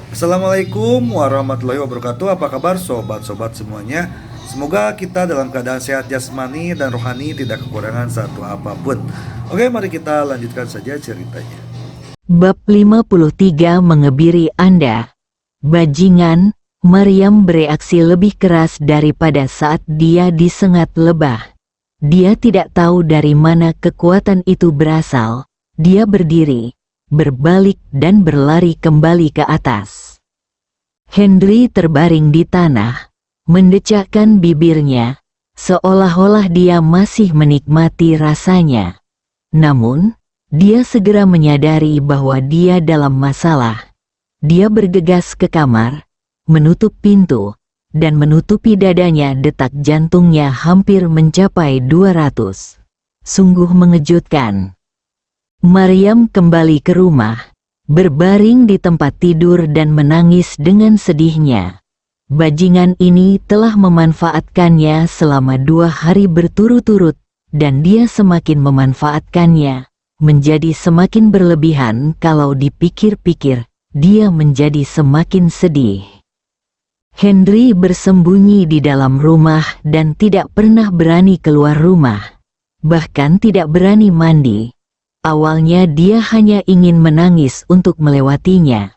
Assalamualaikum warahmatullahi wabarakatuh. Apa kabar sobat-sobat semuanya? Semoga kita dalam keadaan sehat jasmani dan rohani, tidak kekurangan satu apapun. Oke, mari kita lanjutkan saja ceritanya. Bab 53 mengebiri Anda. Bajingan. Maryam bereaksi lebih keras daripada saat dia disengat lebah. Dia tidak tahu dari mana kekuatan itu berasal. Dia berdiri, berbalik dan berlari kembali ke atas. Henry terbaring di tanah, mendecakkan bibirnya, seolah-olah dia masih menikmati rasanya. Namun, dia segera menyadari bahwa dia dalam masalah. Dia bergegas ke kamar, menutup pintu, dan menutupi dadanya. Detak jantungnya hampir mencapai 200. Sungguh mengejutkan. Maryam kembali ke rumah, berbaring di tempat tidur dan menangis dengan sedihnya. Bajingan ini telah memanfaatkannya selama 2 hari berturut-turut, dan dia semakin memanfaatkannya, menjadi semakin berlebihan. Kalau dipikir-pikir, dia menjadi semakin sedih. Henry bersembunyi di dalam rumah dan tidak pernah berani keluar rumah, bahkan tidak berani mandi. Awalnya dia hanya ingin menangis untuk melewatinya,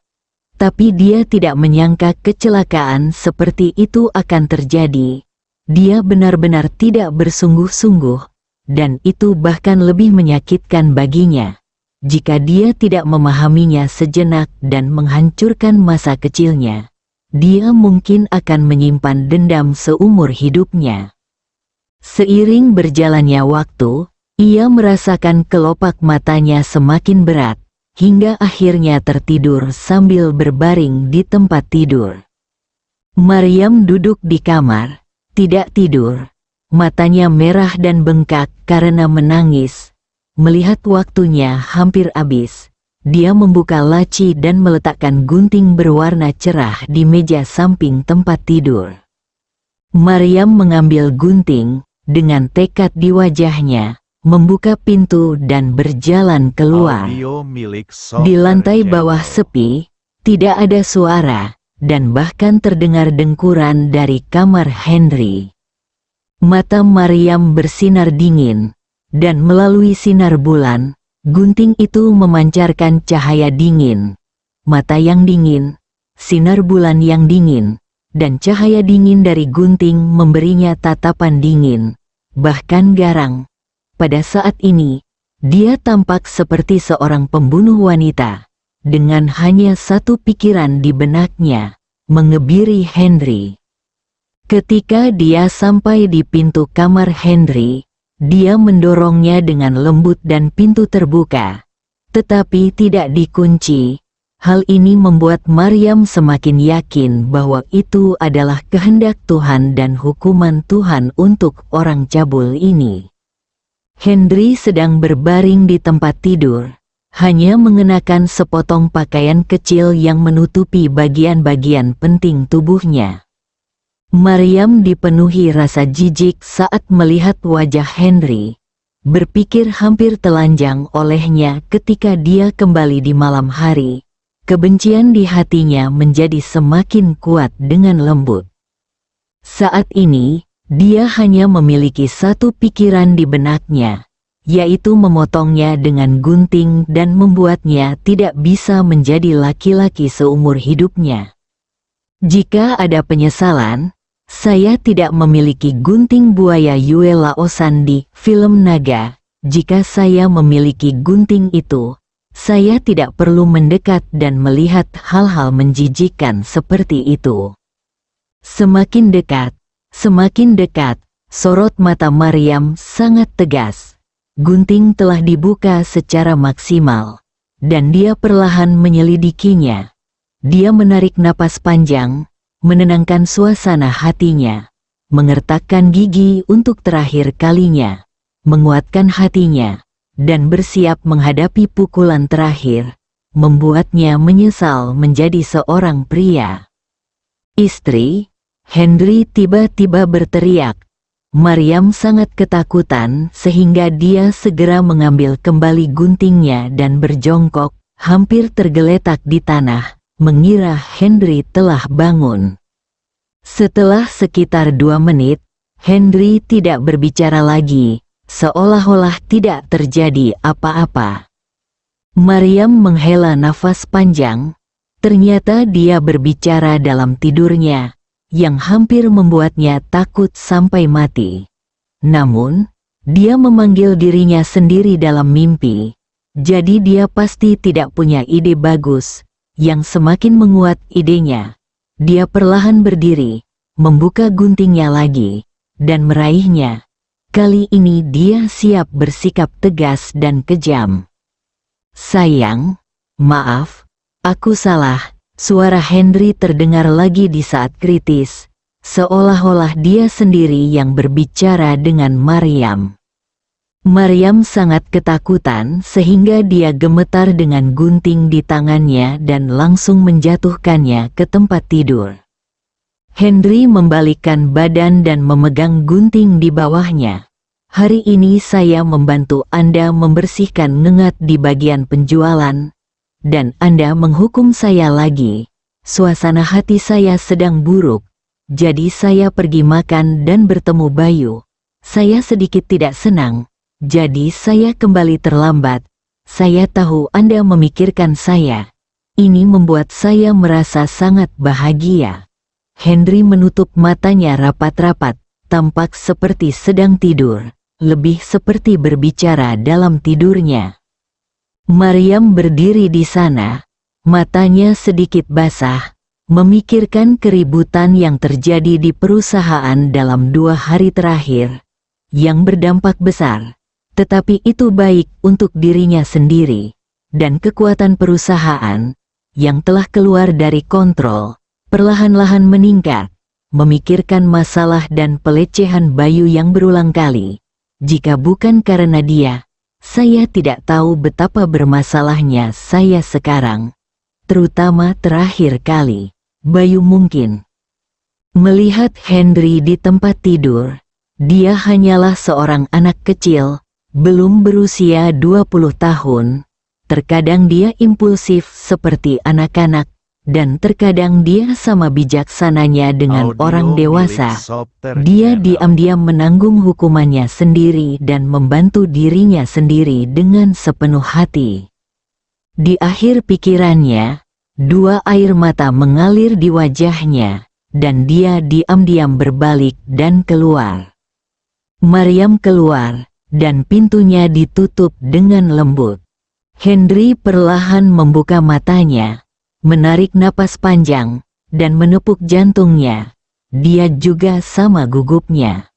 tapi dia tidak menyangka kecelakaan seperti itu akan terjadi. Dia benar-benar tidak bersungguh-sungguh, dan itu bahkan lebih menyakitkan baginya jika dia tidak memahaminya sejenak dan menghancurkan masa kecilnya. Dia mungkin akan menyimpan dendam seumur hidupnya. Seiring berjalannya waktu, ia merasakan kelopak matanya semakin berat, hingga akhirnya tertidur sambil berbaring di tempat tidur. Maryam duduk di kamar, tidak tidur. Matanya merah dan bengkak karena menangis. Melihat waktunya hampir habis, dia membuka laci dan meletakkan gunting berwarna cerah di meja samping tempat tidur. Maryam mengambil gunting, dengan tekad di wajahnya, membuka pintu dan berjalan keluar. Di lantai bawah sepi, tidak ada suara, dan bahkan terdengar dengkuran dari kamar Henry. Mata Maryam bersinar dingin, dan melalui sinar bulan, gunting itu memancarkan cahaya dingin. Mata yang dingin, sinar bulan yang dingin, dan cahaya dingin dari gunting memberinya tatapan dingin, bahkan garang. Pada saat ini, dia tampak seperti seorang pembunuh wanita, dengan hanya satu pikiran di benaknya, mengebiri Henry. Ketika dia sampai di pintu kamar Henry, dia mendorongnya dengan lembut dan pintu terbuka, tetapi tidak dikunci. Hal ini membuat Maryam semakin yakin bahwa itu adalah kehendak Tuhan dan hukuman Tuhan untuk orang cabul ini. Henry sedang berbaring di tempat tidur, hanya mengenakan sepotong pakaian kecil yang menutupi bagian-bagian penting tubuhnya. Maryam dipenuhi rasa jijik saat melihat wajah Henry. Berpikir hampir telanjang olehnya ketika dia kembali di malam hari. Kebencian di hatinya menjadi semakin kuat dengan lembut. Saat ini, dia hanya memiliki satu pikiran di benaknya, yaitu memotongnya dengan gunting dan membuatnya tidak bisa menjadi laki-laki seumur hidupnya. Jika ada penyesalan, saya tidak memiliki gunting buaya Yue Laosan di film naga. Jika saya memiliki gunting itu, saya tidak perlu mendekat dan melihat hal-hal menjijikkan seperti itu. Semakin dekat, sorot mata Maryam sangat tegas. Gunting telah dibuka secara maksimal, dan dia perlahan menyelidikinya. Dia menarik napas panjang, menenangkan suasana hatinya, mengertakkan gigi untuk terakhir kalinya, menguatkan hatinya, dan bersiap menghadapi pukulan terakhir, membuatnya menyesal menjadi seorang pria. Istri, Henry tiba-tiba berteriak. Maryam sangat ketakutan sehingga dia segera mengambil kembali guntingnya dan berjongkok, hampir tergeletak di tanah, mengira Henry telah bangun. Setelah sekitar 2 menit, Henry tidak berbicara lagi, seolah-olah tidak terjadi apa-apa. Maryam menghela nafas panjang. Ternyata dia berbicara dalam tidurnya, yang hampir membuatnya takut sampai mati. Namun, dia memanggil dirinya sendiri dalam mimpi. Jadi dia pasti tidak punya ide bagus. Yang semakin menguat idenya, dia perlahan berdiri, membuka guntingnya lagi, dan meraihnya. Kali ini dia siap bersikap tegas dan kejam. "Sayang, maaf. Aku salah." Suara Henry terdengar lagi di saat kritis, seolah-olah dia sendiri yang berbicara dengan Maryam. Maryam sangat ketakutan sehingga dia gemetar dengan gunting di tangannya dan langsung menjatuhkannya ke tempat tidur. Henry membalikkan badan dan memegang gunting di bawahnya. "Hari ini saya membantu Anda membersihkan ngengat di bagian penjualan. Dan Anda menghukum saya lagi. Suasana hati saya sedang buruk, jadi saya pergi makan dan bertemu Bayu. Saya sedikit tidak senang, jadi saya kembali terlambat. Saya tahu Anda memikirkan saya. Ini membuat saya merasa sangat bahagia." Henry menutup matanya rapat-rapat, tampak seperti sedang tidur, lebih seperti berbicara dalam tidurnya. Maryam berdiri di sana, matanya sedikit basah, memikirkan keributan yang terjadi di perusahaan dalam 2 hari terakhir, yang berdampak besar, tetapi itu baik untuk dirinya sendiri, dan kekuatan perusahaan, yang telah keluar dari kontrol, perlahan-lahan meningkat, memikirkan masalah dan pelecehan Bayu yang berulang kali. Jika bukan karena dia, saya tidak tahu betapa bermasalahnya saya sekarang. Terutama terakhir kali, Bayu mungkin. Melihat Henry di tempat tidur, dia hanyalah seorang anak kecil, belum berusia 20 tahun. Terkadang dia impulsif seperti anak-anak, dan terkadang dia sama bijaksananya dengan orang dewasa. Dia diam-diam menanggung hukumannya sendiri dan membantu dirinya sendiri dengan sepenuh hati. Di akhir pikirannya, 2 air mata mengalir di wajahnya, dan dia diam-diam berbalik dan keluar. Maryam keluar, dan pintunya ditutup dengan lembut. Henry perlahan membuka matanya, menarik napas panjang, dan menepuk jantungnya. Dia juga sama gugupnya.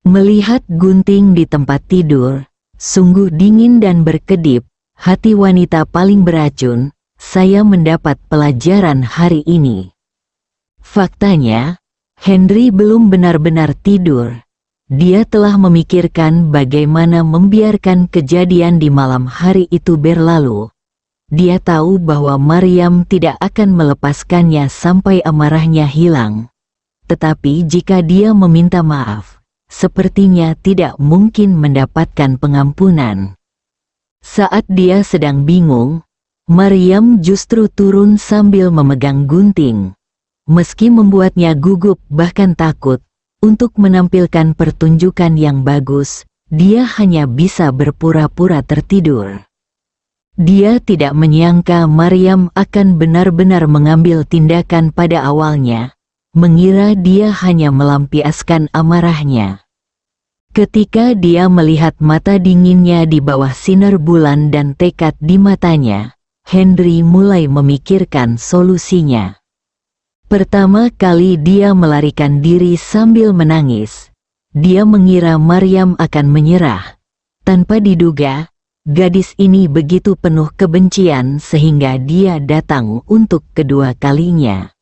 Melihat gunting di tempat tidur, sungguh dingin dan berkedip, hati wanita paling beracun, saya mendapat pelajaran hari ini. Faktanya, Henry belum benar-benar tidur. Dia telah memikirkan bagaimana membiarkan kejadian di malam hari itu berlalu. Dia tahu bahwa Maryam tidak akan melepaskannya sampai amarahnya hilang. Tetapi jika dia meminta maaf, sepertinya tidak mungkin mendapatkan pengampunan. Saat dia sedang bingung, Maryam justru turun sambil memegang gunting. Meski membuatnya gugup bahkan takut, untuk menampilkan pertunjukan yang bagus, dia hanya bisa berpura-pura tertidur. Dia tidak menyangka Maryam akan benar-benar mengambil tindakan pada awalnya, mengira dia hanya melampiaskan amarahnya. Ketika dia melihat mata dinginnya di bawah sinar bulan dan tekad di matanya, Henry mulai memikirkan solusinya. Pertama kali dia melarikan diri sambil menangis. Dia mengira Maryam akan menyerah. Tanpa diduga, gadis ini begitu penuh kebencian sehingga dia datang untuk kedua kalinya.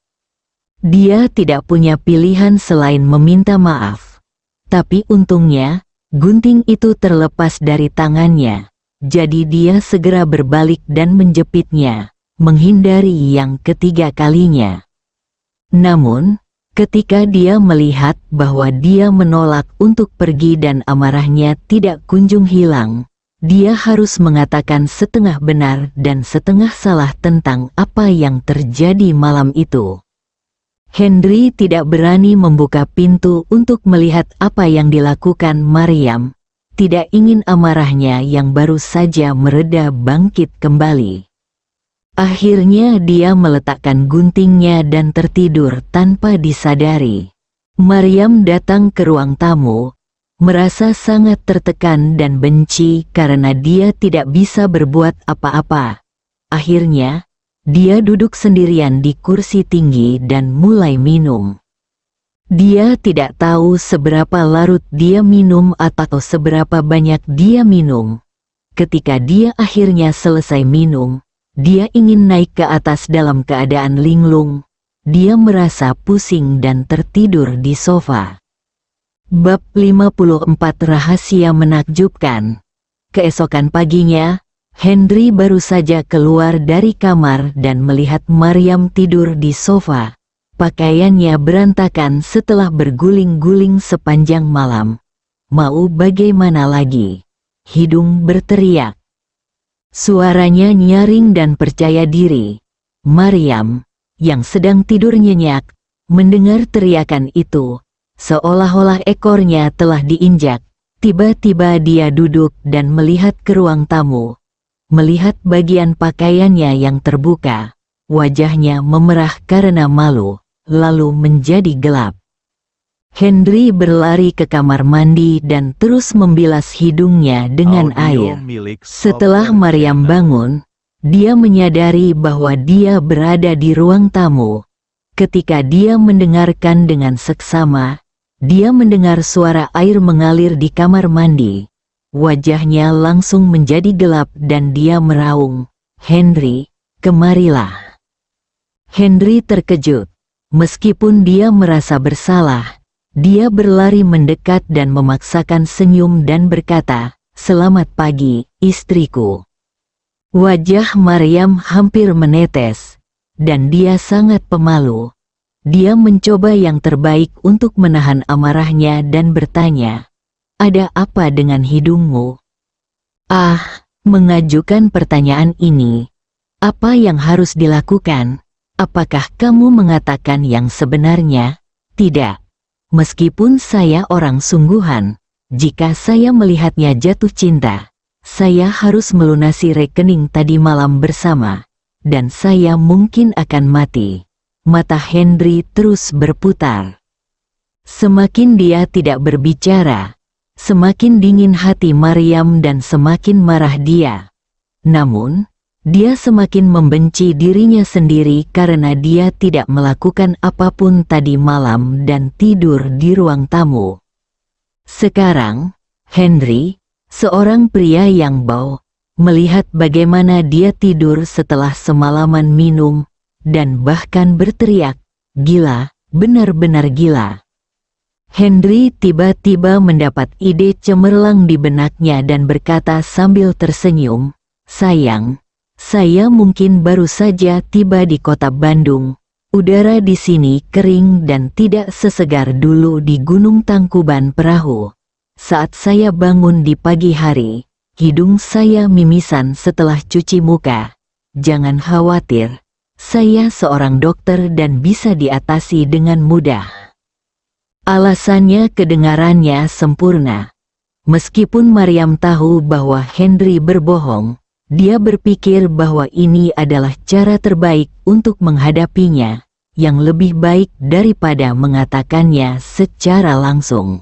Dia tidak punya pilihan selain meminta maaf. Tapi untungnya, gunting itu terlepas dari tangannya. Jadi dia segera berbalik dan menjepitnya, menghindari yang ketiga kalinya. Namun, ketika dia melihat bahwa dia menolak untuk pergi dan amarahnya tidak kunjung hilang, dia harus mengatakan setengah benar dan setengah salah tentang apa yang terjadi malam itu. Henry tidak berani membuka pintu untuk melihat apa yang dilakukan Maryam, tidak ingin amarahnya yang baru saja mereda bangkit kembali. Akhirnya dia meletakkan guntingnya dan tertidur tanpa disadari. Maryam datang ke ruang tamu, merasa sangat tertekan dan benci karena dia tidak bisa berbuat apa-apa. Akhirnya, dia duduk sendirian di kursi tinggi dan mulai minum. Dia tidak tahu seberapa larut dia minum atau seberapa banyak dia minum. Ketika dia akhirnya selesai minum, dia ingin naik ke atas dalam keadaan linglung. Dia merasa pusing dan tertidur di sofa. Bab 54 Rahasia Menakjubkan. Keesokan paginya, Henry baru saja keluar dari kamar dan melihat Maryam tidur di sofa. Pakaiannya berantakan setelah berguling-guling sepanjang malam. Mau bagaimana lagi? Hidung berteriak. Suaranya nyaring dan percaya diri. Maryam, yang sedang tidur nyenyak, mendengar teriakan itu. Seolah-olah ekornya telah diinjak, tiba-tiba dia duduk dan melihat ke ruang tamu. Melihat bagian pakaiannya yang terbuka, wajahnya memerah karena malu, lalu menjadi gelap. Henry berlari ke kamar mandi dan terus membilas hidungnya dengan air. Setelah Maryam bangun, dia menyadari bahwa dia berada di ruang tamu. Ketika dia mendengarkan dengan seksama, dia mendengar suara air mengalir di kamar mandi. Wajahnya langsung menjadi gelap dan dia meraung, "Henry, kemarilah." Henry terkejut. Meskipun dia merasa bersalah, dia berlari mendekat dan memaksakan senyum dan berkata, "Selamat pagi, istriku." Wajah Maryam hampir menetes, dan dia sangat pemalu. Dia mencoba yang terbaik untuk menahan amarahnya dan bertanya, "Ada apa dengan hidungmu?" Mengajukan pertanyaan ini. Apa yang harus dilakukan? Apakah kamu mengatakan yang sebenarnya? Tidak. Meskipun saya orang sungguhan, jika saya melihatnya jatuh cinta, saya harus melunasi rekening tadi malam bersama, dan saya mungkin akan mati. Mata Henry terus berputar. Semakin dia tidak berbicara, semakin dingin hati Maryam dan semakin marah dia. Namun, dia semakin membenci dirinya sendiri karena dia tidak melakukan apapun tadi malam dan tidur di ruang tamu. Sekarang, Henry, seorang pria yang bau, melihat bagaimana dia tidur setelah semalaman minum, dan bahkan berteriak, "Gila, benar-benar gila." Henry tiba-tiba mendapat ide cemerlang di benaknya dan berkata sambil tersenyum, "Sayang, saya mungkin baru saja tiba di kota Bandung. Udara di sini kering dan tidak sesegar dulu di Gunung Tangkuban Perahu. Saat saya bangun di pagi hari, hidung saya mimisan setelah cuci muka. Jangan khawatir. Saya seorang dokter dan bisa diatasi dengan mudah." Alasannya kedengarannya sempurna. Meskipun Maryam tahu bahwa Henry berbohong, dia berpikir bahwa ini adalah cara terbaik untuk menghadapinya, yang lebih baik daripada mengatakannya secara langsung.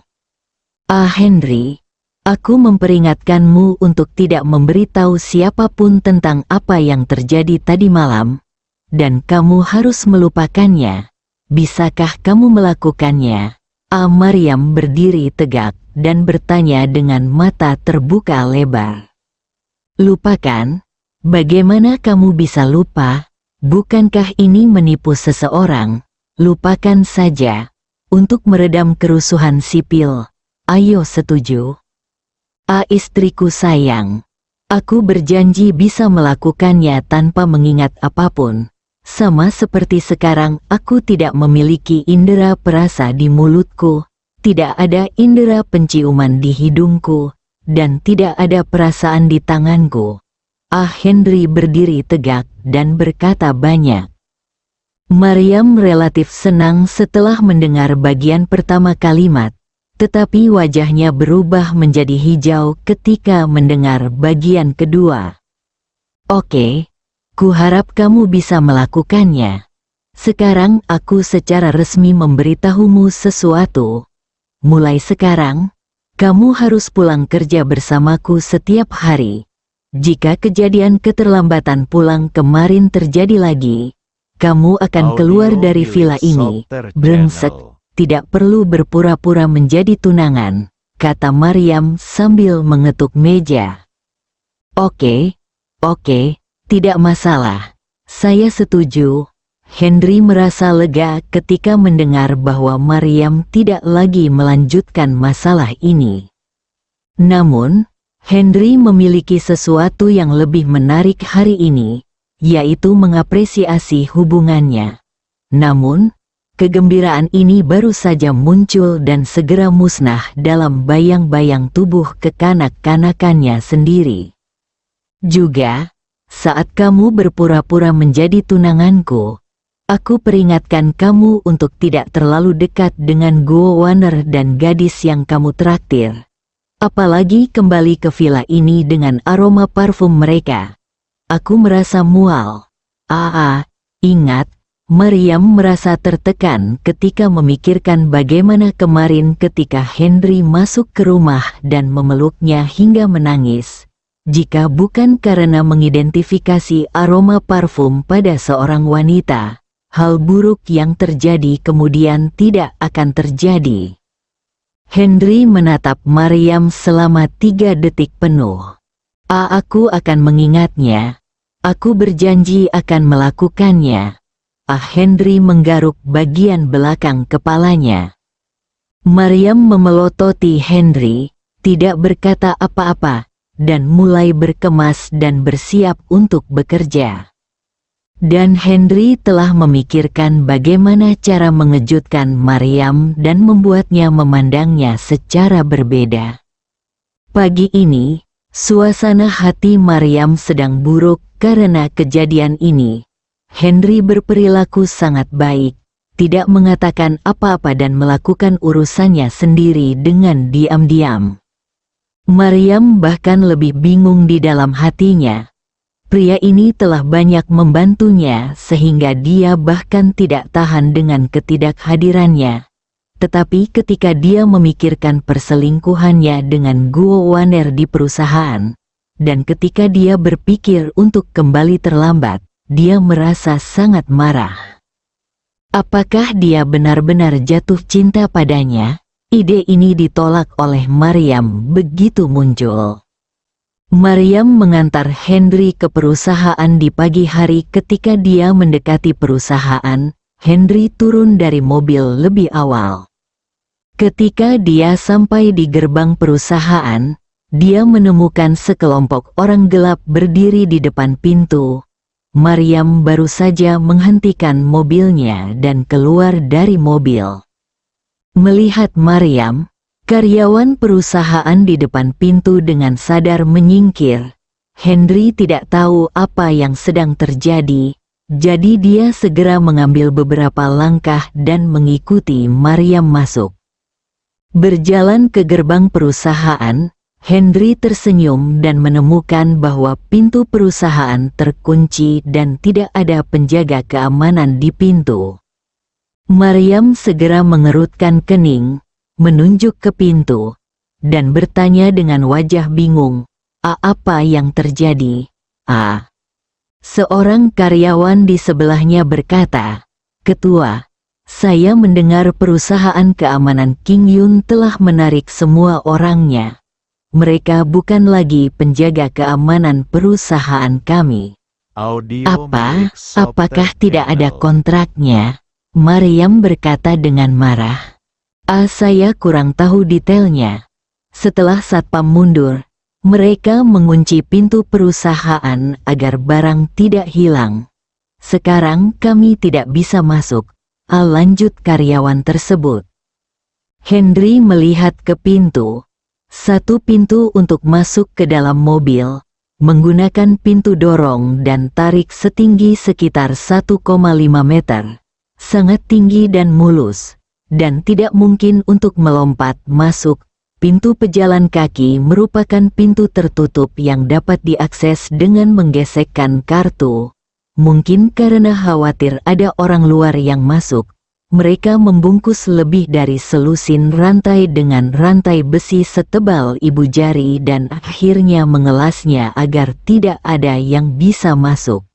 Henry, aku memperingatkanmu untuk tidak memberitahu siapapun tentang apa yang terjadi tadi malam. Dan kamu harus melupakannya. Bisakah kamu melakukannya? Maryam berdiri tegak dan bertanya dengan mata terbuka lebar. Lupakan? Bagaimana kamu bisa lupa? Bukankah ini menipu seseorang? Lupakan saja. Untuk meredam kerusuhan sipil. Ayo setuju? Istriku sayang. Aku berjanji bisa melakukannya tanpa mengingat apapun. Sama seperti sekarang aku tidak memiliki indera perasa di mulutku, tidak ada indera penciuman di hidungku, dan tidak ada perasaan di tanganku. Henry berdiri tegak dan berkata banyak. Maryam relatif senang setelah mendengar bagian pertama kalimat, tetapi wajahnya berubah menjadi hijau ketika mendengar bagian kedua. Oke, kuharap kamu bisa melakukannya. Sekarang aku secara resmi memberitahumu sesuatu. Mulai sekarang, kamu harus pulang kerja bersamaku setiap hari. Jika kejadian keterlambatan pulang kemarin terjadi lagi, kamu akan keluar dari villa ini, brengsek, tidak perlu berpura-pura menjadi tunangan, kata Maryam sambil mengetuk meja. Oke, tidak masalah. Saya setuju. Henry merasa lega ketika mendengar bahwa Maryam tidak lagi melanjutkan masalah ini. Namun, Henry memiliki sesuatu yang lebih menarik hari ini, yaitu mengapresiasi hubungannya. Namun, kegembiraan ini baru saja muncul dan segera musnah dalam bayang-bayang tubuh kekanak-kanakannya sendiri. Juga, saat kamu berpura-pura menjadi tunanganku, aku peringatkan kamu untuk tidak terlalu dekat dengan Guo Warner dan gadis yang kamu traktir. Apalagi kembali ke villa ini dengan aroma parfum mereka. Aku merasa mual. Ingat, Maryam merasa tertekan ketika memikirkan bagaimana kemarin ketika Henry masuk ke rumah dan memeluknya hingga menangis. Jika bukan karena mengidentifikasi aroma parfum pada seorang wanita, hal buruk yang terjadi kemudian tidak akan terjadi. Henry menatap Maryam selama 3 detik penuh. Aku akan mengingatnya. Aku berjanji akan melakukannya. Henry menggaruk bagian belakang kepalanya. Maryam memelototi Henry, tidak berkata apa-apa, dan mulai berkemas dan bersiap untuk bekerja. Dan Henry telah memikirkan bagaimana cara mengejutkan Maryam dan membuatnya memandangnya secara berbeda. Pagi ini, suasana hati Maryam sedang buruk karena kejadian ini. Henry berperilaku sangat baik, tidak mengatakan apa-apa dan melakukan urusannya sendiri dengan diam-diam. Maryam bahkan lebih bingung di dalam hatinya. Pria ini telah banyak membantunya sehingga dia bahkan tidak tahan dengan ketidakhadirannya. Tetapi ketika dia memikirkan perselingkuhannya dengan Guo Warner di perusahaan, dan ketika dia berpikir untuk kembali terlambat, dia merasa sangat marah. Apakah dia benar-benar jatuh cinta padanya? Ide ini ditolak oleh Maryam begitu muncul. Maryam mengantar Henry ke perusahaan di pagi hari. Ketika dia mendekati perusahaan, Henry turun dari mobil lebih awal. Ketika dia sampai di gerbang perusahaan, dia menemukan sekelompok orang gelap berdiri di depan pintu. Maryam baru saja menghentikan mobilnya dan keluar dari mobil. Melihat Maryam, karyawan perusahaan di depan pintu dengan sadar menyingkir. Henry tidak tahu apa yang sedang terjadi, jadi dia segera mengambil beberapa langkah dan mengikuti Maryam masuk. Berjalan ke gerbang perusahaan, Henry tersenyum dan menemukan bahwa pintu perusahaan terkunci dan tidak ada penjaga keamanan di pintu. Maryam segera mengerutkan kening, menunjuk ke pintu, dan bertanya dengan wajah bingung, apa yang terjadi? Seorang karyawan di sebelahnya berkata, Ketua, saya mendengar perusahaan keamanan King Yun telah menarik semua orangnya. Mereka bukan lagi penjaga keamanan perusahaan kami. Apakah tidak ada kontraknya? Maryam berkata dengan marah. Saya kurang tahu detailnya. Setelah satpam mundur, mereka mengunci pintu perusahaan agar barang tidak hilang. Sekarang kami tidak bisa masuk, lanjut karyawan tersebut. Henry melihat ke pintu. Satu pintu untuk masuk ke dalam mobil, menggunakan pintu dorong dan tarik setinggi sekitar 1,5 meter. Sangat tinggi dan mulus, dan tidak mungkin untuk melompat masuk. Pintu pejalan kaki merupakan pintu tertutup yang dapat diakses dengan menggesekkan kartu. Mungkin karena khawatir ada orang luar yang masuk, mereka membungkus lebih dari selusin rantai dengan rantai besi setebal ibu jari dan akhirnya mengelasnya agar tidak ada yang bisa masuk.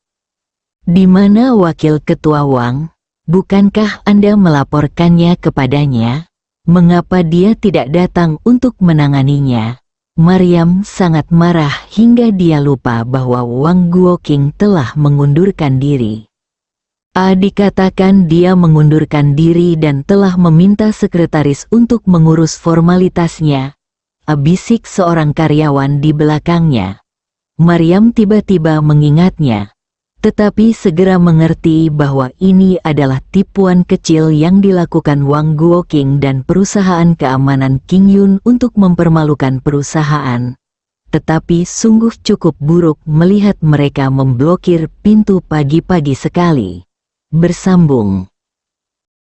Di mana wakil ketua Wang? Bukankah Anda melaporkannya kepadanya? Mengapa dia tidak datang untuk menanganinya? Maryam sangat marah hingga dia lupa bahwa Wang Guoqing telah mengundurkan diri. Dikatakan dia mengundurkan diri dan telah meminta sekretaris untuk mengurus formalitasnya. Bisik seorang karyawan di belakangnya. Maryam tiba-tiba mengingatnya, tetapi segera mengerti bahwa ini adalah tipuan kecil yang dilakukan Wang Guoqing dan perusahaan keamanan King Yun untuk mempermalukan perusahaan. Tetapi sungguh cukup buruk melihat mereka memblokir pintu pagi-pagi sekali. Bersambung.